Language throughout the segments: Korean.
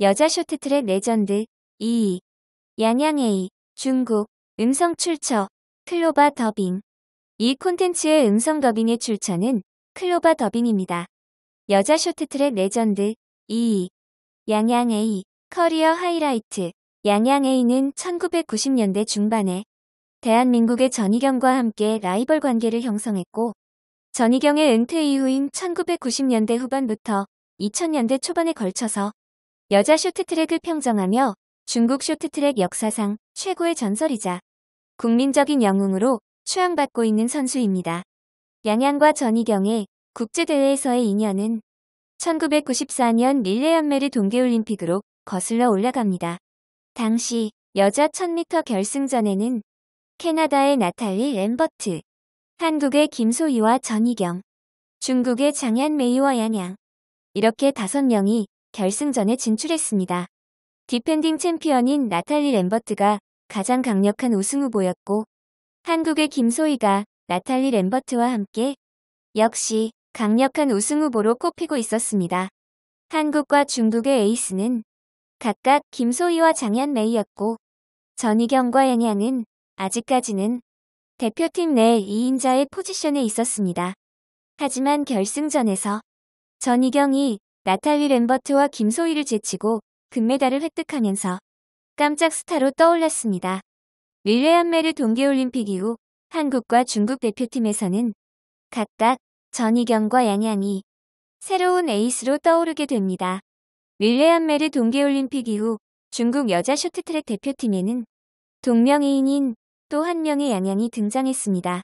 여자 쇼트트랙 레전드 2위 양양에이 중국 음성 출처 클로바 더빙. 이 콘텐츠의 음성 더빙의 출처는 클로바 더빙입니다. 여자 쇼트트랙 레전드 2위 양양에이 커리어 하이라이트. 양양에이는 1990년대 중반에 대한민국의 전희경과 함께 라이벌 관계를 형성했고, 전희경의 은퇴 이후인 1990년대 후반부터 2000년대 초반에 걸쳐서 여자 쇼트트랙을 평정하며 중국 쇼트트랙 역사상 최고의 전설이자 국민적인 영웅으로 추앙받고 있는 선수입니다. 양양과 전희경의 국제대회에서의 인연은 1994년 릴레이 동계올림픽으로 거슬러 올라갑니다. 당시 여자 1000m 결승전에는 캐나다의 나탈리 램버트, 한국의 김소희와 전희경, 중국의 장얀메이와 양양, 이렇게 5명이 결승전에 진출했습니다. 디펜딩 챔피언인 나탈리 램버트가 가장 강력한 우승 후보였고, 한국의 김소희가 나탈리 램버트와 함께 역시 강력한 우승 후보로 꼽히고 있었습니다. 한국과 중국의 에이스는 각각 김소희와 장얀메이였고, 전희경과 양양은 아직까지는 대표팀 내 2인자의 포지션에 있었습니다. 하지만 결승전에서 전희경이 나탈리 램버트와 김소희를 제치고 금메달을 획득하면서 깜짝 스타로 떠올랐습니다. 릴레이 동계올림픽 이후 한국과 중국 대표팀에서는 각각 전희경과 양양이 새로운 에이스로 떠오르게 됩니다. 릴레이 동계올림픽 이후 중국 여자 쇼트트랙 대표팀에는 동명이인인 또 한 명의 양양이 등장했습니다.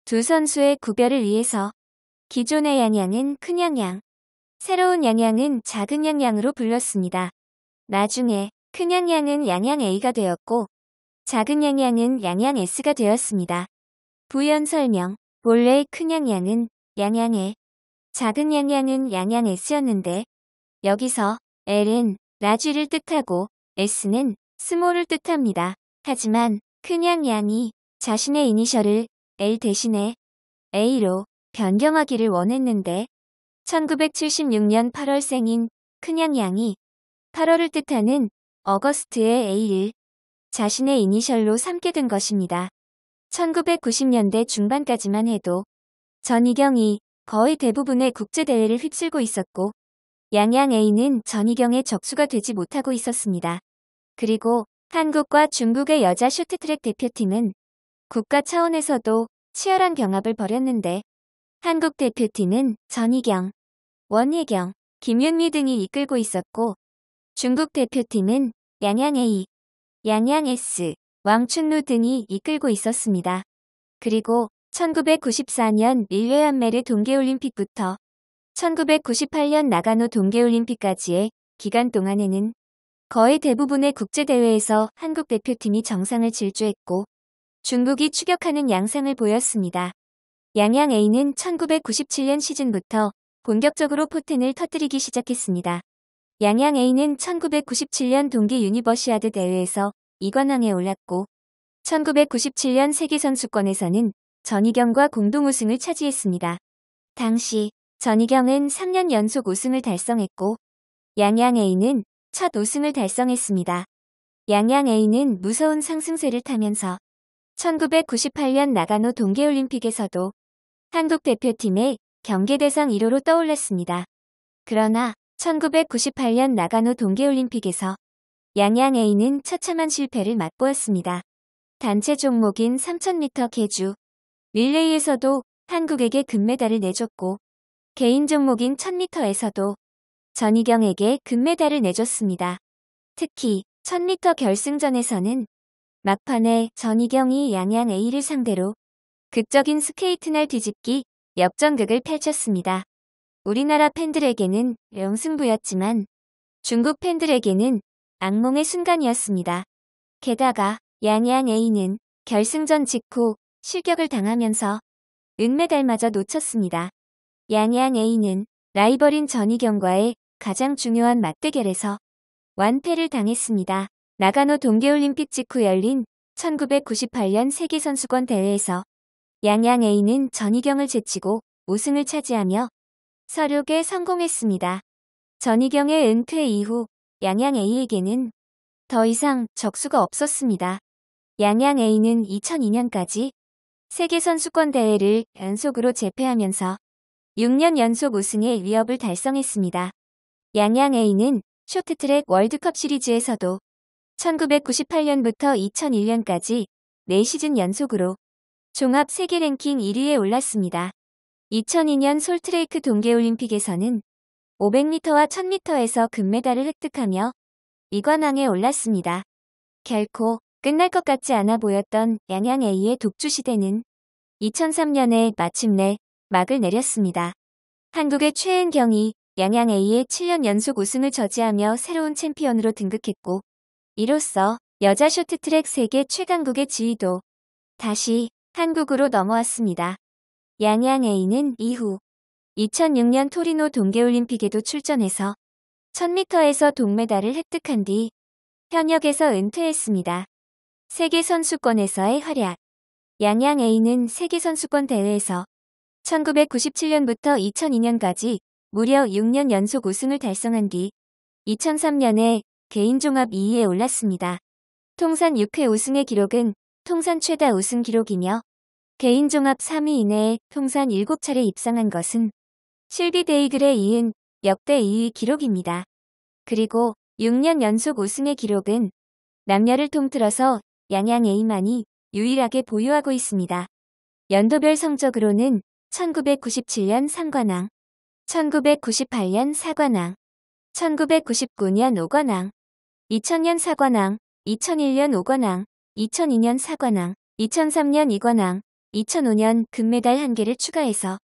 두 선수의 구별을 위해서 기존의 양양은 큰 양양, 새로운 양양은 작은 양양으로 불렸습니다. 나중에 큰 양양은 양양 A가 되었고, 작은 양양은 양양 S가 되었습니다. 부연 설명. 본래 큰 양양은 양양 A, 작은 양양은 양양 S였는데, 여기서 L은 라지를 뜻하고 S는 스몰을 뜻합니다. 하지만 큰 양양이 자신의 이니셜을 L 대신에 A로 변경하기를 원했는데, 1976년 8월생인 큰 양양이 8월을 뜻하는 어거스트의 A를 자신의 이니셜로 삼게 된 것입니다. 1990년대 중반까지만 해도 전희경이 거의 대부분의 국제대회를 휩쓸고 있었고, 양양 A는 전희경의 적수가 되지 못하고 있었습니다. 그리고 한국과 중국의 여자 쇼트트랙 대표팀은 국가 차원에서도 치열한 경합을 벌였는데, 한국 대표팀은 전희경, 원혜경, 김윤미 등이 이끌고 있었고, 중국 대표팀은 양양 A, 양양 S, 왕춘루 등이 이끌고 있었습니다. 그리고 1994년 릴레이 동계올림픽부터 1998년 나가노 동계올림픽까지의 기간 동안에는 거의 대부분의 국제대회에서 한국 대표팀이 정상을 질주했고, 중국이 추격하는 양상을 보였습니다. 양양 A는 1997년 시즌부터 본격적으로 포텐을 터뜨리기 시작했습니다. 양양 A는 1997년 동계 유니버시아드 대회에서 2관왕에 올랐고, 1997년 세계선수권에서는 전희경과 공동 우승을 차지했습니다. 당시 전희경은 3년 연속 우승을 달성했고, 양양 A는 첫 우승을 달성했습니다. 양양 A는 무서운 상승세를 타면서 1998년 나가노 동계올림픽에서도 한국 대표팀의 경계대상 1호로 떠올랐습니다. 그러나 1998년 나가노 동계올림픽에서 양양 A는 처참한 실패를 맛보았습니다. 단체 종목인 3000m 계주, 릴레이에서도 한국에게 금메달을 내줬고, 개인 종목인 1000m에서도 전희경에게 금메달을 내줬습니다. 특히 1000m 결승전에서는 막판에 전희경이 양양 A를 상대로 극적인 스케이트날 뒤집기 역전극을 펼쳤습니다. 우리나라 팬들에게는 명승부였지만 중국 팬들에게는 악몽의 순간이었습니다. 게다가 양양 A는 결승전 직후 실격을 당하면서 은메달마저 놓쳤습니다. 양양 A는 라이벌인 전희경과의 가장 중요한 맞대결에서 완패를 당했습니다. 나가노 동계올림픽 직후 열린 1998년 세계선수권 대회에서 양양 A는 전희경을 제치고 우승을 차지하며 서륙에 성공했습니다. 전희경의 은퇴 이후 양양 A에게는 더 이상 적수가 없었습니다. 양양 A는 2002년까지 세계선수권 대회를 연속으로 제패하면서 6년 연속 우승의 위협을 달성했습니다. 양양 A는 쇼트트랙 월드컵 시리즈에서도 1998년부터 2001년까지 4시즌 연속으로 종합 세계 랭킹 1위에 올랐습니다. 2002년 솔트레이크 동계올림픽에서는 500m와 1000m에서 금메달을 획득하며 2관왕에 올랐습니다. 결코 끝날 것 같지 않아 보였던 양양 A의 독주 시대는 2003년에 마침내 막을 내렸습니다. 한국의 최은경이 양양 A의 7년 연속 우승을 저지하며 새로운 챔피언으로 등극했고, 이로써 여자 쇼트트랙 세계 최강국의 지위도 다시 한국으로 넘어왔습니다. 양양 A는 이후 2006년 토리노 동계올림픽에도 출전해서 1000m에서 동메달을 획득한 뒤 현역에서 은퇴했습니다. 세계선수권에서의 활약. 양양 A는 세계선수권 대회에서 1997년부터 2002년까지 무려 6년 연속 우승을 달성한 뒤 2003년에 개인 종합 2위에 올랐습니다. 통산 6회 우승의 기록은 통산 최다 우승 기록이며 개인 종합 3위 이내에 통산 7차례 입상한 것은 실비 베이글에 이은 역대 2위 기록입니다. 그리고 6년 연속 우승의 기록은 남녀를 통틀어서 양양 A만이 유일하게 보유하고 있습니다. 연도별 성적으로는 1997년 3관왕, 1998년 4관왕, 1999년 5관왕, 2000년 4관왕, 2001년 5관왕, 2002년 4관왕, 2003년 2관왕, 2005년 금메달 1개를 추가해서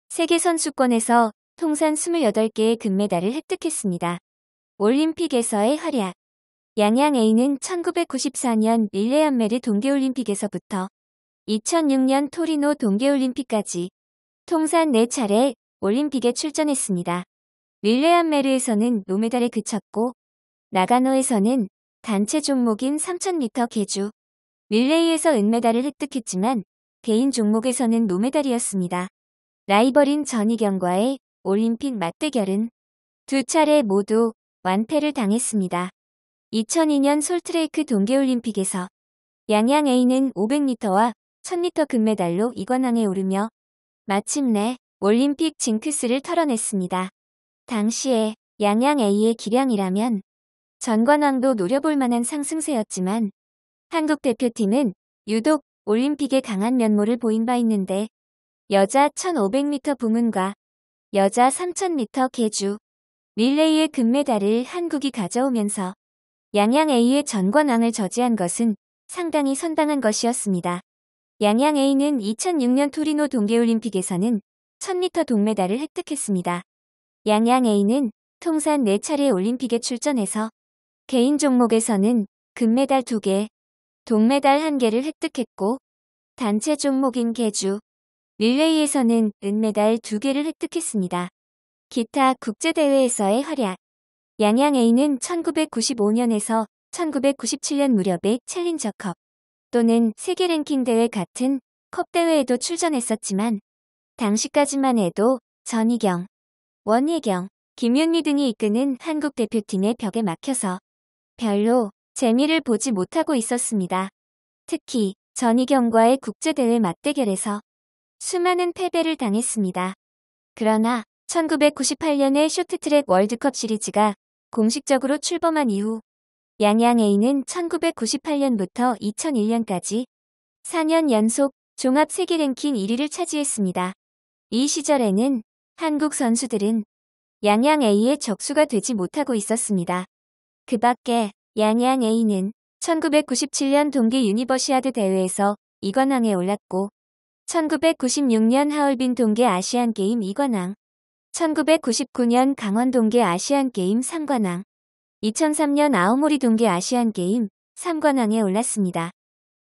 세계선수권에서 통산 28개의 금메달을 획득했습니다. 올림픽에서의 활약. 양양 A는 1994년 릴레1메르 동계올림픽에서부터 2006년 토리노 동계올림픽까지 통산 4차례 올림픽에 출전했습니다. 릴레1메르에서는 노메달에 그쳤고, 나가노에서는 단체 종목인 3000m 계주 릴레이에서 은메달을 획득했지만 개인 종목에서는 노메달이었습니다. 라이벌인 전희경과의 올림픽 맞대결은 2차례 모두 완패를 당했습니다. 2002년 솔트레이크 동계올림픽에서 양양 A는 500m와 1000m 금메달로 2관왕에 오르며 마침내 올림픽 징크스를 털어냈습니다. 당시에 양양 A의 기량이라면 전관왕도 노려볼 만한 상승세였지만 한국 대표팀은 유독 올림픽에 강한 면모를 보인 바 있는데 여자 1500m 부문과 여자 3000m 계주 릴레이의 금메달을 한국이 가져오면서 양양 A의 전관왕을 저지한 것은 상당히 선방한 것이었습니다. 양양 A는 2006년 토리노 동계올림픽에서는 1000m 동메달을 획득했습니다. 양양 A는 통산 4차례 올림픽에 출전해서 개인 종목에서는 금메달 2개, 동메달 1개를 획득했고 단체 종목인 계주, 릴레이에서는 은메달 2개를 획득했습니다. 기타 국제대회에서의 활약. 양양 A는 1995년에서 1997년 무렵에 챌린저컵 또는 세계랭킹 대회 같은 컵 대회에도 출전했었지만 당시까지만 해도 전희경, 원예경, 김윤미 등이 이끄는 한국 대표팀의 벽에 막혀서 별로 재미를 보지 못하고 있었습니다. 특히 전희경과의 국제대회 맞대결에서 수많은 패배를 당했습니다. 그러나 1998년의 쇼트트랙 월드컵 시리즈가 공식적으로 출범한 이후 양양 A는 1998년부터 2001년까지 4년 연속 종합 세계 랭킹 1위를 차지했습니다. 이 시절에는 한국 선수들은 양양 A의 적수가 되지 못하고 있었습니다. 그 밖에 양양 A는 1997년 동계 유니버시아드 대회에서 2관왕에 올랐고 1996년 하얼빈 동계 아시안게임 2관왕, 1999년 강원 동계 아시안게임 3관왕, 2003년 아오모리 동계 아시안게임 3관왕에 올랐습니다.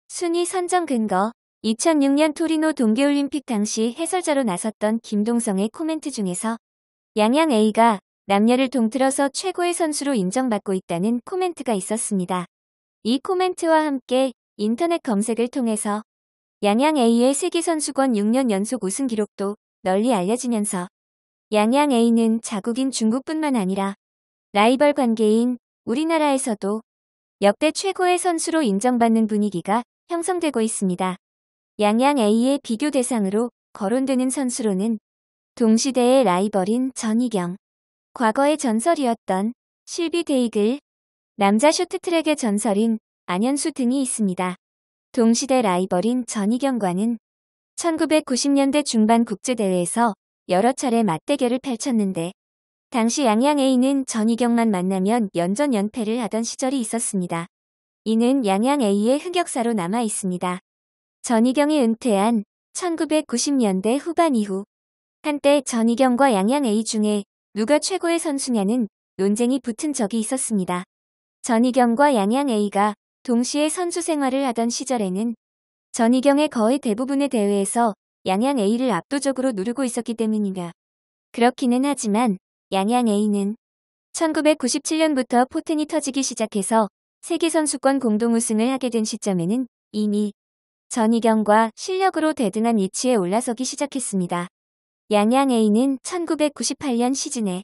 순위 선정 근거. 2006년 토리노 동계올림픽 당시 해설자로 나섰던 김동성의 코멘트 중에서 양양 A가 남녀를 통틀어서 최고의 선수로 인정받고 있다는 코멘트가 있었습니다. 이 코멘트와 함께 인터넷 검색을 통해서 양양 A의 세계선수권 6년 연속 우승 기록도 널리 알려지면서 양양 A는 자국인 중국뿐만 아니라 라이벌 관계인 우리나라에서도 역대 최고의 선수로 인정받는 분위기가 형성되고 있습니다. 양양 A의 비교 대상으로 거론되는 선수로는 동시대의 라이벌인 전희경, 과거의 전설이었던 실비 데이글, 남자 쇼트트랙의 전설인 안현수 등이 있습니다. 동시대 라이벌인 전희경과는 1990년대 중반 국제대회에서 여러 차례 맞대결을 펼쳤는데 당시 양양 A는 전희경만 만나면 연전연패를 하던 시절이 있었습니다. 이는 양양 A의 흑역사로 남아 있습니다. 전희경이 은퇴한 1990년대 후반 이후 한때 전희경과 양양 A 중에 누가 최고의 선수냐는 논쟁이 붙은 적이 있었습니다. 전희경과 양양 A가 동시에 선수 생활을 하던 시절에는 전희경의 거의 대부분의 대회에서 양양 A를 압도적으로 누르고 있었기 때문이며 그렇기는 하지만 양양 A는 1997년부터 포텐이 터지기 시작해서 세계선수권 공동 우승을 하게 된 시점에는 이미 전희경과 실력으로 대등한 위치에 올라서기 시작했습니다. 양양 A는 1998년 시즌에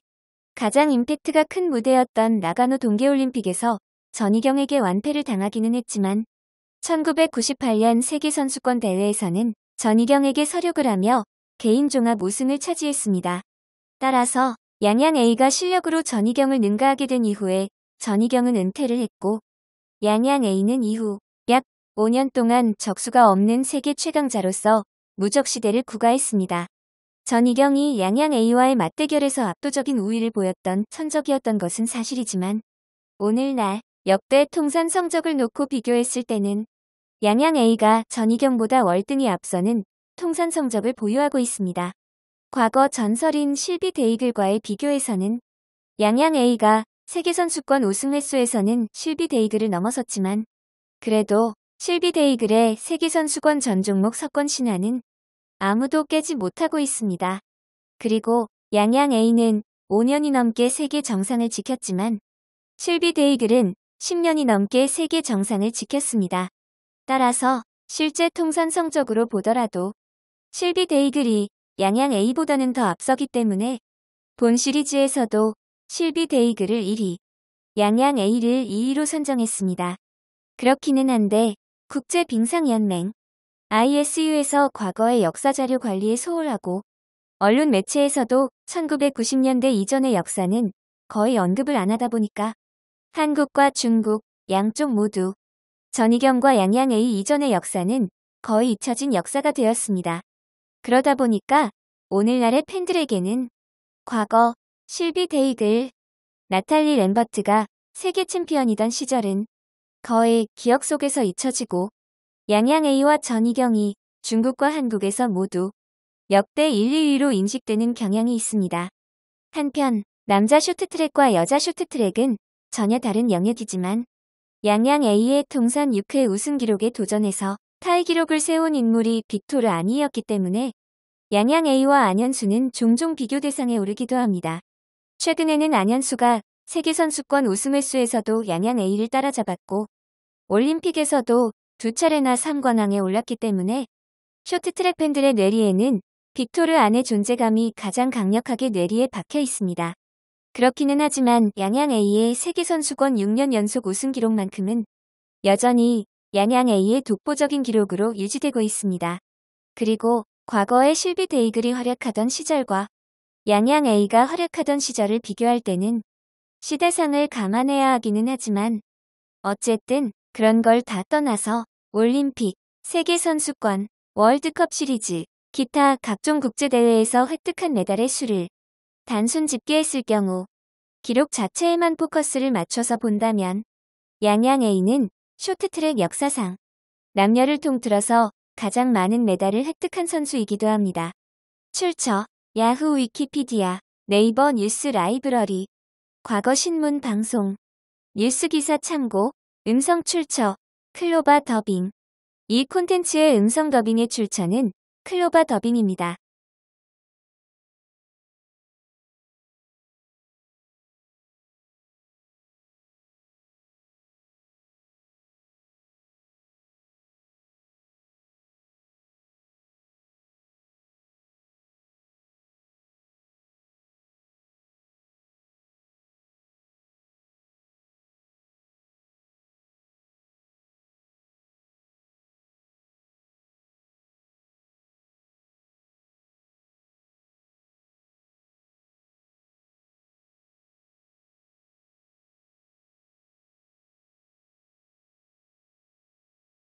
가장 임팩트가 큰 무대였던 나가노 동계올림픽에서 전희경에게 완패를 당하기는 했지만 1998년 세계선수권 대회에서는 전희경에게 서력을 하며 개인 종합 우승을 차지했습니다. 따라서 양양 A가 실력으로 전희경을 능가하게 된 이후에 전희경은 은퇴를 했고 양양 A는 이후 약 5년 동안 적수가 없는 세계 최강자로서 무적시대를 구가했습니다. 전희경이 양양 A와의 맞대결에서 압도적인 우위를 보였던 천적이었던 것은 사실이지만 오늘날 역대 통산 성적을 놓고 비교했을 때는 양양 A가 전희경보다 월등히 앞서는 통산 성적을 보유하고 있습니다. 과거 전설인 실비 데이글과의 비교에서는 양양 A가 세계선수권 우승 횟수에서는 실비 데이글을 넘어섰지만 그래도 실비 데이글의 세계선수권 전 종목 석권 신화는 아무도 깨지 못하고 있습니다. 그리고 양양 A는 5년이 넘게 세계 정상을 지켰지만 실비 데이글은 10년이 넘게 세계 정상을 지켰습니다. 따라서 실제 통산 성적으로 보더라도 실비 데이글이 양양 A보다는 더 앞서기 때문에 본 시리즈에서도 실비 데이글을 1위, 양양 A를 2위로 선정했습니다. 그렇기는 한데 국제빙상연맹 ISU에서 과거의 역사자료 관리에 소홀하고 언론 매체에서도 1990년대 이전의 역사는 거의 언급을 안 하다 보니까 한국과 중국 양쪽 모두 전희경과 양양 A 이전의 역사는 거의 잊혀진 역사가 되었습니다. 그러다 보니까 오늘날의 팬들에게는 과거 실비 데이글, 나탈리 램버트가 세계 챔피언이던 시절은 거의 기억 속에서 잊혀지고 양양 A와 전희경이 중국과 한국에서 모두 역대 1, 2위로 인식되는 경향이 있습니다. 한편 남자 쇼트트랙과 여자 쇼트트랙은 전혀 다른 영역이지만 양양 A의 통산 6회 우승 기록에 도전해서 타이 기록을 세운 인물이 빅토르 아니었기 때문에 양양 A와 안현수는 종종 비교 대상에 오르기도 합니다. 최근에는 안현수가 세계선수권 우승 횟수에서도 양양 A를 따라잡았고 올림픽에서도 두 차례나 3관왕에 올랐기 때문에 쇼트트랙 팬들의 뇌리에는 빅토르 안의 존재감이 가장 강력하게 뇌리에 박혀 있습니다. 그렇기는 하지만 양양 A의 세계선수권 6년 연속 우승 기록만큼은 여전히 양양 A의 독보적인 기록으로 유지되고 있습니다. 그리고 과거의 실비 데이글이 활약하던 시절과 양양 A가 활약하던 시절을 비교할 때는 시대상을 감안해야 하기는 하지만 어쨌든 그런 걸 다 떠나서 올림픽, 세계선수권, 월드컵 시리즈, 기타 각종 국제대회에서 획득한 메달의 수를 단순 집계했을 경우 기록 자체에만 포커스를 맞춰서 본다면 양양 A는 쇼트트랙 역사상 남녀를 통틀어서 가장 많은 메달을 획득한 선수이기도 합니다. 출처 야후 위키피디아 네이버 뉴스 라이브러리 과거 신문 방송 뉴스 기사 참고 음성 출처 클로바 더빙 이 콘텐츠의 음성 더빙의 출처는 클로바 더빙입니다.